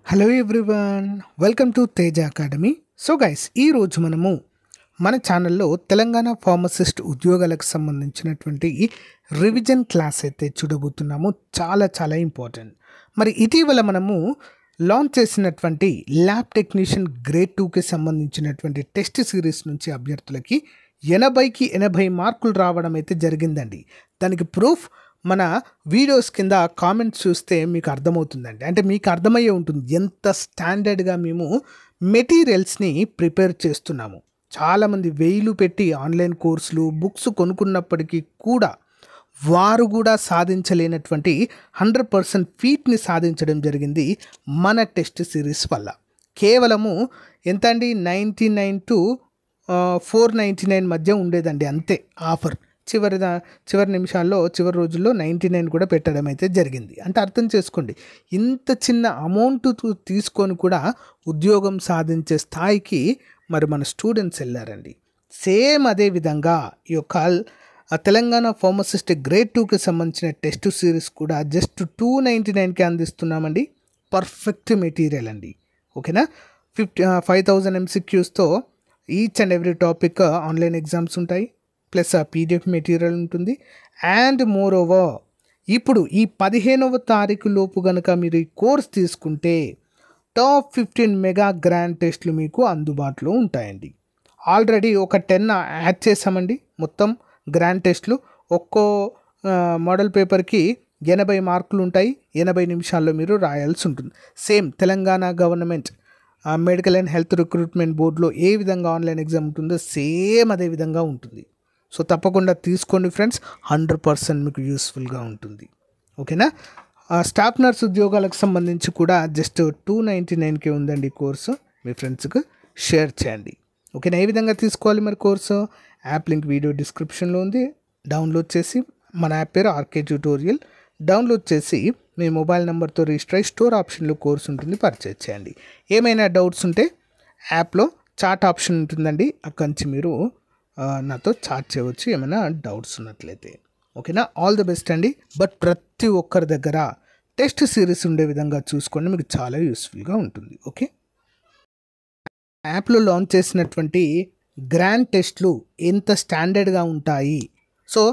Hello everyone, welcome to Teja academy. So guys, ఈరోజు మనము మన ఛానల్లో తెలంగాణ ఫార్మసిస్ట్ ఉద్యోగాలకు సంబంధించినటువంటి రివిజన్ క్లాస్ అయితే చూడబోతున్నాము. చాలా ఇంపార్టెంట్. మరి ఇటీవల మనము లాంచ్ చేసినటువంటి ల్యాబ్ టెక్నీషియన్ గ్రేడ్ 2కి సంబంధించినటువంటి టెస్ట్ సిరీస్ నుంచి అభ్యర్థులకి 80కి 80 మార్కులు రావడం అయితే జరిగిందండి. దానికి ప్రూఫ్ మన వీడియోస్ కింద కామెంట్స్ చూస్తే మీకు అర్థమవుతుందండి. అంటే మీకు అర్థమయ్యే ఉంటుంది ఎంత స్టాండర్డ్గా మేము మెటీరియల్స్ని ప్రిపేర్ చేస్తున్నాము. చాలామంది వేలు పెట్టి ఆన్లైన్ కోర్సులు బుక్స్ కొనుక్కున్నప్పటికీ కూడా వారు కూడా సాధించలేనటువంటి 100% ఫీట్ని సాధించడం జరిగింది మన టెస్ట్ సిరీస్ వల్ల. కేవలము ఎంత అండి, 99 to 499 మధ్య ఉండేదండి, అంతే ఆఫర్. చివరి నిమిషాల్లో చివరి రోజుల్లో 99 కూడా పెట్టడం అయితే జరిగింది. అంటే అర్థం చేసుకోండి, ఇంత చిన్న అమౌంట్ తీసుకొని కూడా ఉద్యోగం సాధించే స్థాయికి మరి మన స్టూడెంట్స్ వెళ్ళారండి. సేమ్ అదే విధంగా ఈ యొక్క తెలంగాణ ఫార్మసిస్ట్ గ్రేడ్ 2కి సంబంధించిన టెస్ట్ సిరీస్ కూడా జస్ట్ 299కి అందిస్తున్నామండి. పర్ఫెక్ట్ మెటీరియల్ అండి, ఓకేనా. 5000 MCQస్తో each and every topic online exams ఉంటాయి, ప్లస్ PDF మెటీరియల్ ఉంటుంది. అండ్ మోర్ ఓవర్ ఇప్పుడు ఈ 15వ తారీఖు లోపు కనుక మీరు ఈ కోర్స్ తీసుకుంటే టాప్ 15 మెగా గ్రాండ్ టెస్ట్లు మీకు అందుబాటులో ఉంటాయండి. ఆల్రెడీ ఒక 10 యాడ్ చేసామండి. మొత్తం గ్రాండ్ టెస్ట్లు ఒక్కో మోడల్ పేపర్కి 80 మార్కులు ఉంటాయి. 80 నిమిషాల్లో మీరు రాయాల్సి ఉంటుంది. Same Telangana government medical and health recruitment బోర్డులో ఏ విధంగా ఆన్లైన్ ఎగ్జామ్ ఉంటుందో సేమ్ అదే విధంగా ఉంటుంది. సో తప్పకుండా తీసుకోండి ఫ్రెండ్స్, 100% మీకు యూస్ఫుల్గా ఉంటుంది, ఓకేనా. స్టాఫ్ నర్స్ ఉద్యోగాలకు సంబంధించి కూడా జస్ట్ 299కే ఉందండి కోర్సు. మీ ఫ్రెండ్స్కి షేర్ చేయండి, ఓకేనా. ఏ విధంగా తీసుకోవాలి మరి కోర్సు? యాప్ లింక్ వీడియో డిస్క్రిప్షన్లో ఉంది. డౌన్లోడ్ చేసి, మన యాప్ పేరు ఆర్కే ట్యూటోరియల్, డౌన్లోడ్ చేసి మీ మొబైల్ నెంబర్తో రిజిస్టర్ అయ్యి స్టోర్ ఆప్షన్లో కోర్స్ ఉంటుంది, పర్చేజ్ చేయండి. ఏమైనా డౌట్స్ ఉంటే యాప్లో చాట్ ఆప్షన్ ఉంటుందండి, అక్కడి నుంచి మీరు నాతో చాట్ చేయవచ్చు ఏమైనా డౌట్స్ ఉన్నట్లయితే, ఓకేనా. ఆల్ ది బెస్ట్ అండి. బట్ ప్రతి ఒక్కరి దగ్గర టెస్ట్ సిరీస్ ఉండే విధంగా చూసుకోండి, మీకు చాలా యూస్ఫుల్గా ఉంటుంది, ఓకే. యాప్లో లాంచ్ చేసినటువంటి గ్రాండ్ టెస్ట్లు ఎంత స్టాండర్డ్గా ఉంటాయి. సో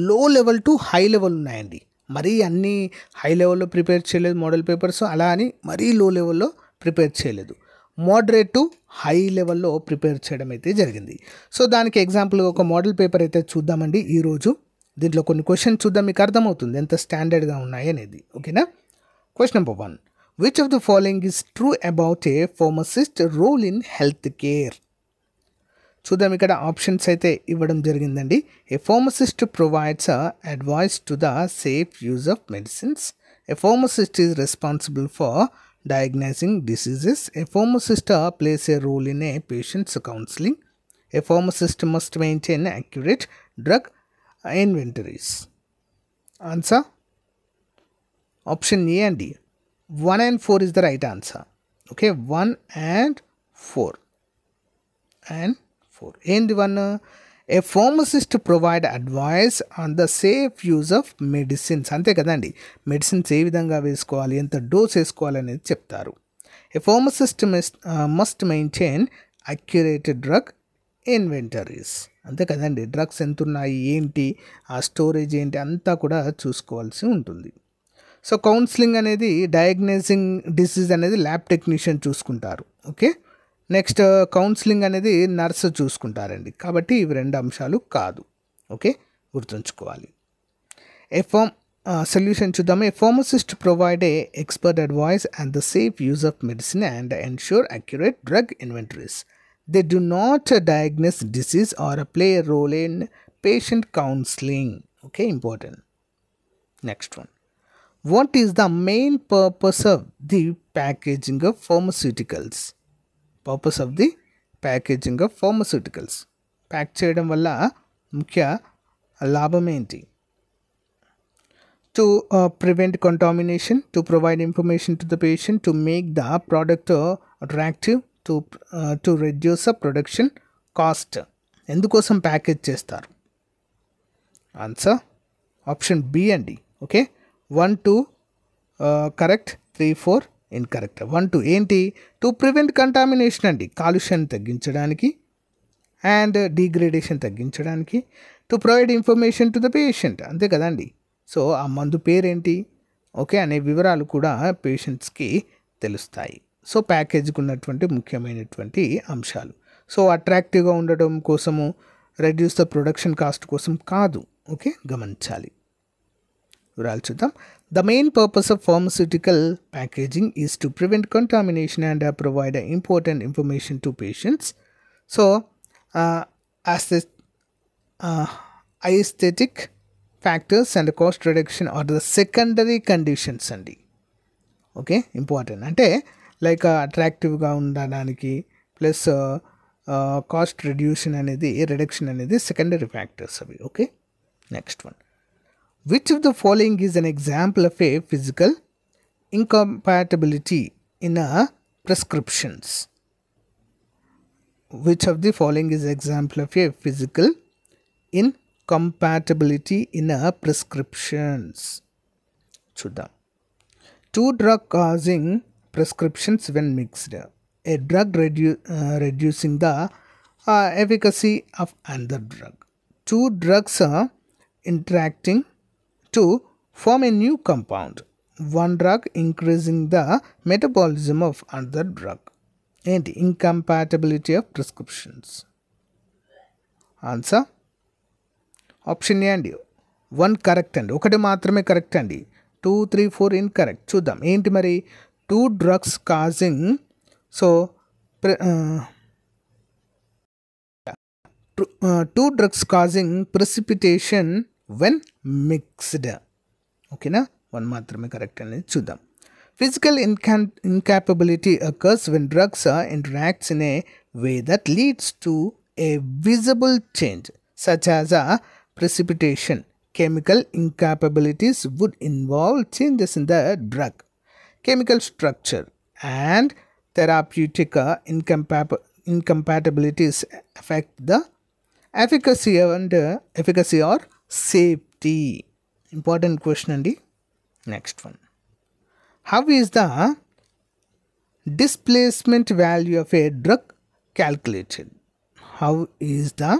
లో లెవెల్ టు హై లెవెల్ ఉన్నాయండి. మరీ అన్నీ హై లెవెల్లో ప్రిపేర్ చేయలేదు మోడల్ పేపర్స్, అలా అని మరీ లో లెవెల్లో ప్రిపేర్ చేయలేదు. మోడరేట్ టు హై లెవెల్లో ప్రిపేర్ చేయడం అయితే జరిగింది. సో దానికి ఎగ్జాంపుల్గా ఒక మోడల్ పేపర్ అయితే చూద్దామండి ఈరోజు. దీంట్లో కొన్ని క్వశ్చన్ చూద్దాం, మీకు అర్థమవుతుంది ఎంత స్టాండర్డ్గా ఉన్నాయి అనేది, ఓకేనా. Question number 1, which of the following is true about a pharmacist role in health care? చూద్దాం, ఇక్కడ ఆప్షన్స్ అయితే ఇవ్వడం జరిగిందండి. A pharmacist provides advice to the safe use of medicines. A pharmacist is responsible for diagnosing diseases. A pharmacist plays a role in a patient's counseling. A pharmacist must maintain accurate drug inventories. Answer option A and D. 1 and 4 is the right answer, okay. 1 and 4 and the one a pharmacist provide advice on the safe use of medicines. అంతే కదండి, medicines ఏ విధంగా వేసుకోవాలి, ఎంత dose వేసుకోవాలి అనేది చెప్తారు. A pharmacist must maintain accurate drug inventories. అంతే కదండి, డ్రగ్స్ ఎంత ఉన్నాయి ఏంటి, ఆ స్టోరేజ్ ఏంటి అంతా కూడా చూసుకోవాల్సి ఉంటుంది. సో కౌన్సిలింగ్ అనేది, డయాగ్నోసింగ్ డిసీజ్ అనేది ల్యాబ్ టెక్నీషియన్ చూసుకుంటారు, ఓకే. నెక్స్ట్ కౌన్సిలింగ్ అనేది నర్సు చూసుకుంటారండి. కాబట్టి ఇవి 2 అంశాలు కాదు, ఓకే, గుర్తుంచుకోవాలి. సొల్యూషన్ చూద్దాము. A pharmacist provide a expert advice and the safe use of medicine and ensure accurate drug inventories. They do not diagnose disease or play a role in patient counselling, okay, important. Next one, what is the main purpose of the packaging of pharmaceuticals? Purpose of the packaging of pharmaceuticals, pack చేయడం వల్ల ముఖ్య లాభం ఏంటి? To prevent contamination, to provide information to the patient, to make the product attractive, to reduce the production cost. ఎందుకోసం package చేస్తారు? Answer option B అండి, okay. 1 2 correct, 3 4 incorrect. 1 2 ఏంటి? To prevent contamination అండి, కాలుష్యాన్ని తగ్గించడానికి అండ్ డిగ్రేడేషన్ తగ్గించడానికి. To provide information to the patient, అంతే కదండి. సో ఆ మందు పేరేంటి ఓకే అనే వివరాలు కూడా పేషెంట్స్కి తెలుస్తాయి. సో ప్యాకేజ్కి ఉన్నటువంటి ముఖ్యమైనటువంటి అంశాలు. సో అట్రాక్టివ్గా ఉండడం కోసము, రెడ్యూస్ ద ప్రొడక్షన్ కాస్ట్ కోసం కాదు. ఓకే, గమనించాలి. వివరాలు చూద్దాం. The main purpose of pharmaceutical packaging is to prevent contamination and provide important information to patients. So aesthetic factors and cost reduction are the secondary conditions అండి. Okay, important అంటే like అట్రాక్టివ్గా ఉండడానికి plus cost రిడ్యూషన్ అనేది, reduction అనేది secondary factors అవి. Okay, next one. Which of the following is an example of A physical incompatibility in prescriptions? Which of the following is example of a physical incompatibility in prescriptions? చూద్దాం. Two drug causing prescriptions when mixed. A drug reducing the efficacy of another drug. Two drugs are interacting to form a new compound. One drug increasing the metabolism of another drug. ఏంటి? Incompatibility of prescriptions. Answer option A అండి, 1 correct అండి, ఒకటి మాత్రమే correct అండి. 2 3 4 incorrect. చూద్దాం ఏంటి మరి. 2 drugs causing, so 2 drugs causing precipitation when mixed. ఓకేనా, 1 మాత్రమే కరెక్ట్ అనేది చూద్దాం. Physical incapability occurs when drugs interacts in a way that leads to a visible change, such as precipitation. Chemical incapabilities would involve changes in the drug chemical structure, and therapeutic incompatibilities affect the efficacy or safety. Important question andi. Next one. How is the displacement value of a drug calculated? How is the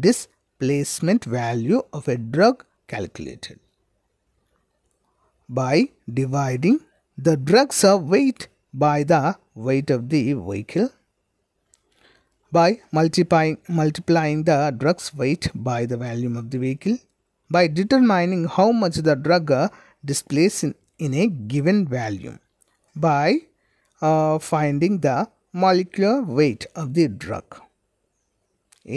displacement value of a drug calculated? By dividing the drug's weight by the weight of the vehicle, by multiplying the drug's weight by the volume of the vehicle, by determining how much the drug displaces in a given volume, by finding the molecular weight of the drug.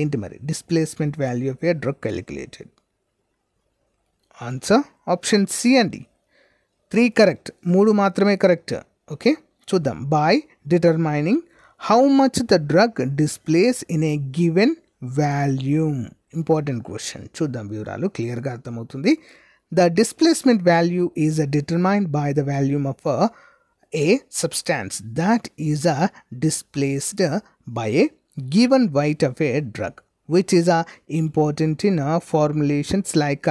ఏంటి మరి displacement value of a drug calculated? Answer option C అండి, 3 correct, 3 మాత్రమే correct. Okay, చూద్దాం. By determining how much the drug displace in a given volume. Important question. చూద్దాం, వివరాలు క్లియర్గా అర్థమవుతుంది. The displacement value is determined by the volume of a substance that is displaced by a given weight of a drug, which is important in formulations like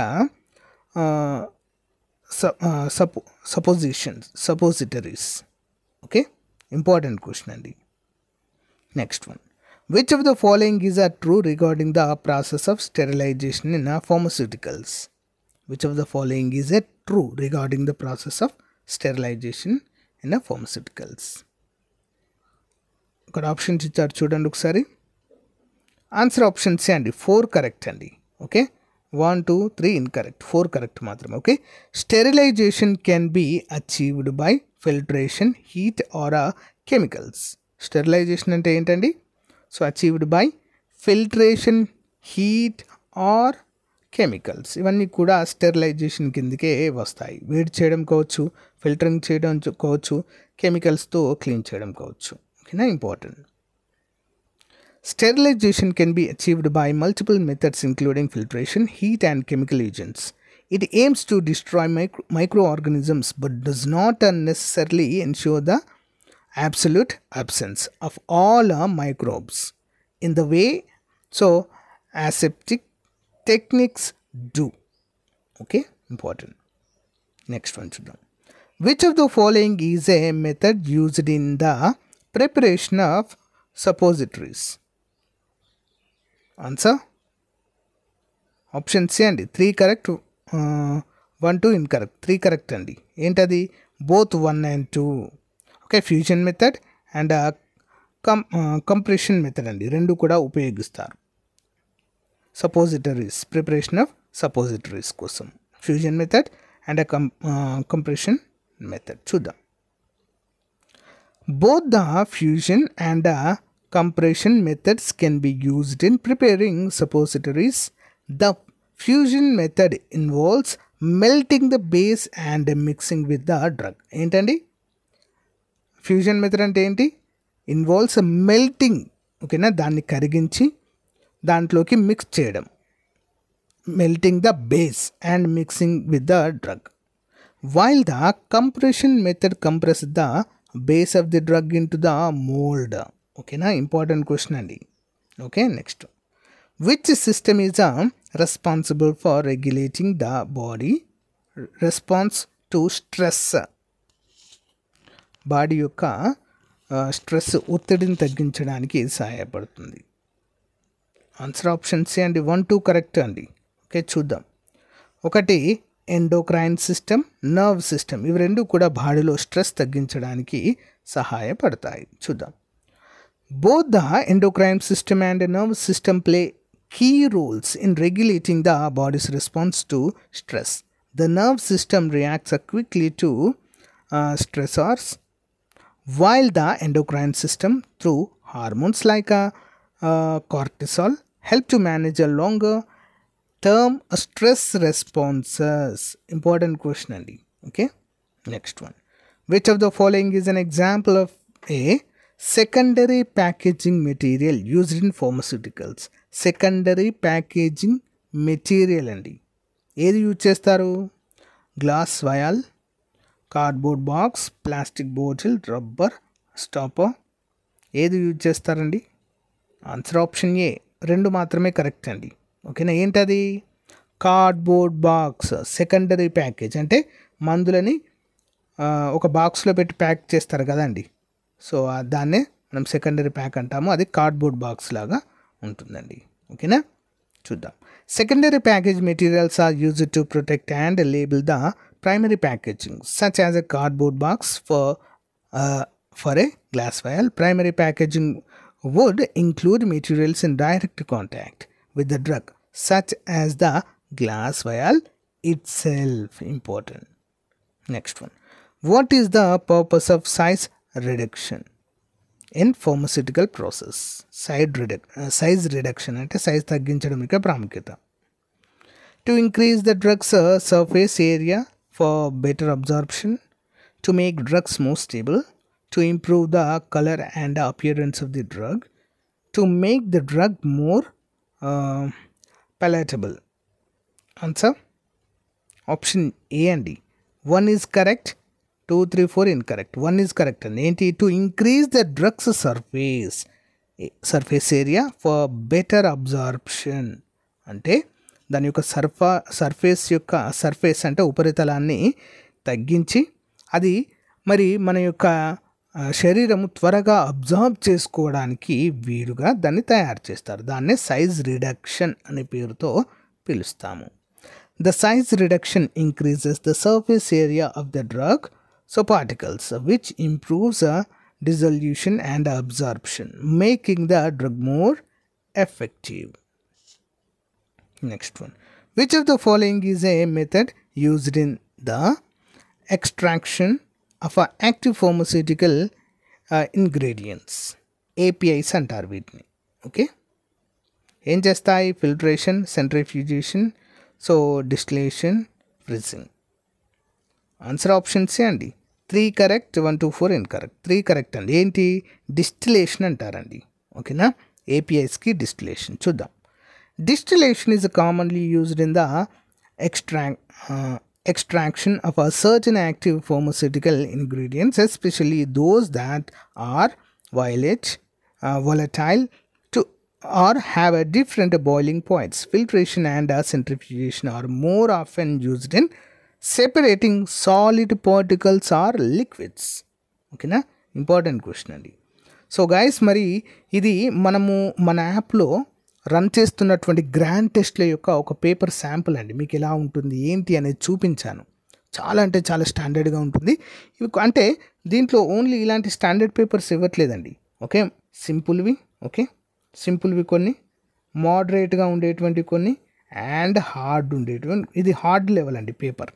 suppositories. Okay, important question andi. Next one. Which of the following is true regarding the process of sterilization in pharmaceuticals? Which of the following is true regarding the process of sterilization in pharmaceuticals? ఇక్కడ options ఇచ్చారు చూడండి ఒకసారి. Answer option C అండి, 4 correct అండి. Okay, 1 2 3 incorrect, 4 correct మాత్రమే. Okay, sterilization can be achieved by filtration, heat or chemicals. Sterilization అంటే ఏంటండి? So achieved by filtration, heat or chemicals. ఇవన్నీ కూడా స్టెరిలైజేషన్ కిందకే వస్తాయి. వేడి చేయడం కావచ్చు, ఫిల్టరింగ్ చేయడం కావచ్చు, కెమికల్స్తో క్లీన్ చేయడం కావచ్చు. ఓకేనా, important. Sterilization can be achieved by multiple methods including filtration, heat and chemical agents. It aims to destroy microorganisms but does not necessarily ensure the absolute absence of all microbes in the way so aseptic techniques do. Okay, important. Next one చూద్దాం. Which of the following is a method used in the preparation of suppositories? Answer option C అండి. 3 correct, 1 2 incorrect. 3 correct అండి. ఏంటది? Both 1 and 2. Okay, fusion method and compression method అండి, రెండు కూడా ఉపయోగిస్తారు suppositories, preparation of suppositories కోసం. Fusion method and compression method చూద్దాం. Both the fusion and compression methods can be used in preparing suppositories. The fusion method involves melting the base and mixing with the drug. ఏంటండి fusion method అంటే ఏంటి? Involves melting, ఓకేనా, దాన్ని కరిగించి దాంట్లోకి mix చేయడం. Melting the base and mixing with the drug. While the compression method compress the base of the drug in to the mould. ఓకేనా, important question అండి. Okay, next. Which system is responsible for regulating the body response to stress? Body యొక్క stress, ఒత్తిడిని తగ్గించడానికి సహాయపడుతుంది. Answer option C అండి. 1 2 correct అండి. Okay, చూద్దాం. ఒకటి ఎండోక్రైన్ సిస్టమ్, నర్వ్ సిస్టమ్, ఇవి రెండు కూడా బాడీలో స్ట్రెస్ తగ్గించడానికి సహాయపడతాయి. చూద్దాం. Both the endocrine system and the nervous system play key roles in regulating the body's response to stress. The nerve system reacts quickly to stressors, while the endocrine system, through hormones like cortisol, help to manage a longer term stress responses. Important question andi. Okay, next one. Which of the following is an example of a secondary packaging material used in pharmaceuticals? Secondary packaging material అండి. ఏది use చేస్తారు? Glass vial, cardboard box, plastic bottle, rubber stopper, ఏది use చేస్తారండి? Answer option A. 2 మాత్రమే correct అండి. ఓకేనా, ఏంటది? Cardboard box secondary package అంటే మందులని ఒక బాక్స్లో పెట్టి ప్యాక్ చేస్తారు కదండి, సో దాన్నే మనం సెకండరీ ప్యాక్ అంటాము. అది కార్డ్బోర్డ్ బాక్స్ లాగా ఉంటుందండి. ఓకేనా, చూద్దాం. Secondary package materials are used to protect and label the primary packaging such as a cardboard box for a glass vial. Primary packaging would include materials in direct contact with the drug such as the glass vial itself. Important. Next one. What is the purpose of size reduction in pharmaceutical process? Size reduction అంటే size తగ్గించడం యొక్క ప్రాముఖ్యత. To increase the drug's surface area for better absorption, to make drugs more stable, to improve the color and appearance of the drug, to make the drug more palatable. Answer option A అండి. 1 is correct, 2 3 4 incorrect. 1 is correct అండి. ఏంటి? to increase the drug's surface area for better absorption అంటే దాని యొక్క surface అంటే ఉపరితలాన్ని తగ్గించి అది మరి మన యొక్క శరీరం త్వరగా అబ్జార్బ్ చేసుకోవడానికి వీలుగా దాన్ని తయారు చేస్తారు. దాన్నే సైజ్ రిడక్షన్ అనే పేరుతో పిలుస్తాము. The size reduction increases the surface area of the drug so particles which improves dissolution and absorption, making the drug more effective. Next one. Which of the following is a method used in the extraction of active pharmaceutical ingredients? APIs అంటారు వీటిని. Okay, ఏం చేస్తాయి? Filtration, centrifugation, so distillation, freezing. Answer option C అండి. 3 correct, 1 2 4 incorrect. 3 correct అండి. ఏంటి? Distillation అంటారండి. ఓకేనా, ఏపీఐస్కి distillation. చూద్దాం. Distillation is commonly used in the extraction of a certain active pharmaceutical ingredients, especially those that are volatile to or have a different boiling points. Filtration and centrifugation are more often used in separating solid particles or liquids. ఓకేనా, important question అండి. So guys, మరి ఇది మనము మన యాప్లో run చేస్తున్నటువంటి grand టెస్ట్ల యొక్క ఒక పేపర్ శాంపుల్ అండి. మీకు ఎలా ఉంటుంది ఏంటి అనేది చూపించాను. చాలా అంటే చాలా స్టాండర్డ్గా ఉంటుంది. ఇవి అంటే దీంట్లో ఓన్లీ ఇలాంటి స్టాండర్డ్ పేపర్స్ ఇవ్వట్లేదండి. ఓకే, సింపుల్వి, ఓకే సింపుల్వి కొన్ని, మోడరేట్గా ఉండేటువంటి కొన్ని, అండ్ హార్డ్ ఉండేటువంటి, ఇది హార్డ్ లెవెల్ అండి పేపర్.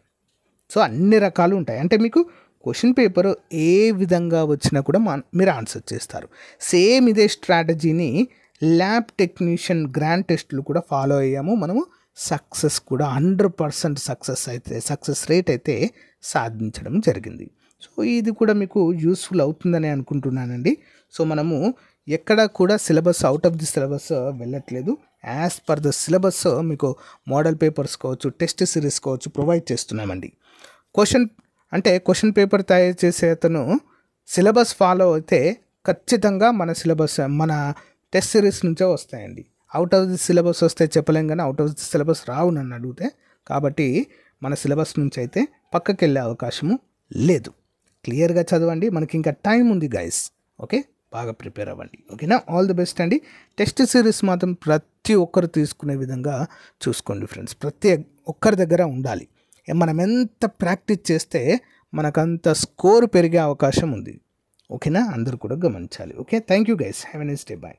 సో అన్ని రకాలు ఉంటాయి. అంటే మీకు క్వశ్చన్ పేపర్ ఏ విధంగా వచ్చినా కూడా మీరు ఆన్సర్ చేస్తారు. సేమ్ ఇదే స్ట్రాటజీని ల్యాబ్ టెక్నీషియన్ గ్రాండ్ టెస్ట్లు కూడా ఫాలో అయ్యాము మనము. సక్సెస్ కూడా 100% సక్సెస్ రేట్ అయితే సాధించడం జరిగింది. సో ఇది కూడా మీకు యూస్ఫుల్ అవుతుందని అనుకుంటున్నానండి. సో మనము ఎక్కడ కూడా syllabus out of the syllabus వెళ్ళట్లేదు. యాజ్ పర్ ద సిలబస్ మీకు మోడల్ పేపర్స్ కావచ్చు, టెస్ట్ సిరీస్ కావచ్చు ప్రొవైడ్ చేస్తున్నామండి. క్వశ్చన్ పేపర్ తయారు చేసే అతను సిలబస్ ఫాలో అయితే ఖచ్చితంగా మన టెస్ట్ సిరీస్ నుంచే వస్తాయండి. అవుట్ ఆఫ్ ది సిలబస్ వస్తే చెప్పలేం, కానీ అవుట్ ఆఫ్ ది సిలబస్ రావు నన్ను అడిగితే. కాబట్టి మన సిలబస్ నుంచి అయితే పక్కకి వెళ్ళే అవకాశము లేదు. క్లియర్గా చదవండి, మనకి ఇంకా టైం ఉంది గైస్. ఓకే, బాగా ప్రిపేర్ అవ్వండి. ఓకేనా, ఆల్ ది బెస్ట్ అండి. టెస్ట్ సిరీస్ మాత్రం ప్రతి ఒక్కరు తీసుకునే విధంగా చూసుకోండి ఫ్రెండ్స్. ప్రతి ఒక్కరి దగ్గర ఉండాలి. మనం ఎంత ప్రాక్టీస్ చేస్తే మనకంత స్కోర్ పెరిగే అవకాశం ఉంది. ఓకేనా, అందరూ కూడా గమనించాలి. Okay, thank you guys, have a nice day, bye.